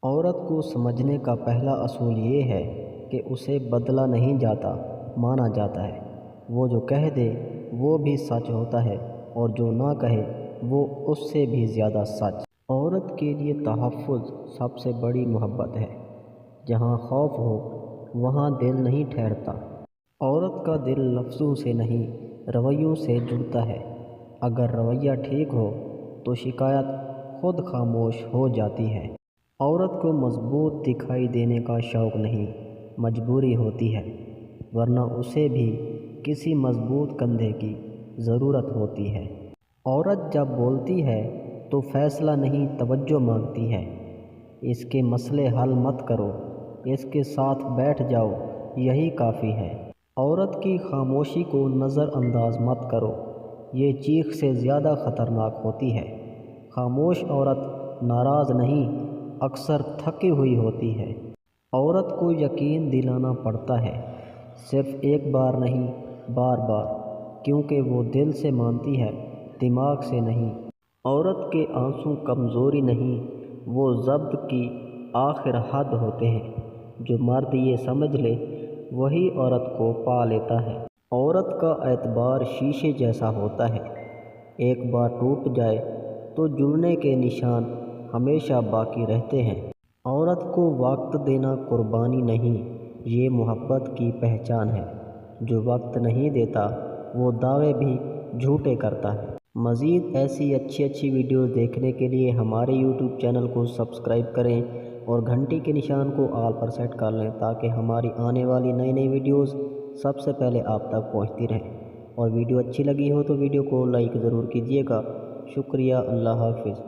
عورت کو سمجھنے کا پہلا اصول یہ ہے کہ اسے بدلا نہیں جاتا، مانا جاتا ہے۔ وہ جو کہہ دے وہ بھی سچ ہوتا ہے، اور جو نہ کہے وہ اس سے بھی زیادہ سچ۔ عورت کے لیے تحفظ سب سے بڑی محبت ہے۔ جہاں خوف ہو وہاں دل نہیں ٹھہرتا۔ عورت کا دل لفظوں سے نہیں، رویوں سے جڑتا ہے۔ اگر رویہ ٹھیک ہو تو شکایت خود خاموش ہو جاتی ہے۔ عورت کو مضبوط دکھائی دینے کا شوق نہیں، مجبوری ہوتی ہے، ورنہ اسے بھی کسی مضبوط کندھے کی ضرورت ہوتی ہے۔ عورت جب بولتی ہے تو فیصلہ نہیں، توجہ مانگتی ہے۔ اس کے مسئلے حل مت کرو، اس کے ساتھ بیٹھ جاؤ، یہی کافی ہے۔ عورت کی خاموشی کو نظر انداز مت کرو، یہ چیخ سے زیادہ خطرناک ہوتی ہے۔ خاموش عورت ناراض نہیں، اکثر تھکی ہوئی ہوتی ہے۔ عورت کو یقین دلانا پڑتا ہے، صرف ایک بار نہیں، بار بار، کیونکہ وہ دل سے مانتی ہے، دماغ سے نہیں۔ عورت کے آنسو کمزوری نہیں، وہ ضبط کی آخر حد ہوتے ہیں۔ جو مرد یہ سمجھ لے وہی عورت کو پا لیتا ہے۔ عورت کا اعتبار شیشے جیسا ہوتا ہے، ایک بار ٹوٹ جائے تو جڑنے کے نشان ہمیشہ باقی رہتے ہیں۔ عورت کو وقت دینا قربانی نہیں، یہ محبت کی پہچان ہے۔ جو وقت نہیں دیتا وہ دعوے بھی جھوٹے کرتا ہے۔ مزید ایسی اچھی ویڈیوز دیکھنے کے لیے ہمارے یوٹیوب چینل کو سبسکرائب کریں اور گھنٹی کے نشان کو آل پر سیٹ کر لیں تاکہ ہماری آنے والی نئی ویڈیوز سب سے پہلے آپ تک پہنچتی رہیں۔ اور ویڈیو اچھی لگی ہو تو ویڈیو کو لائک ضرور کیجیے گا۔ شکریہ، اللہ حافظ۔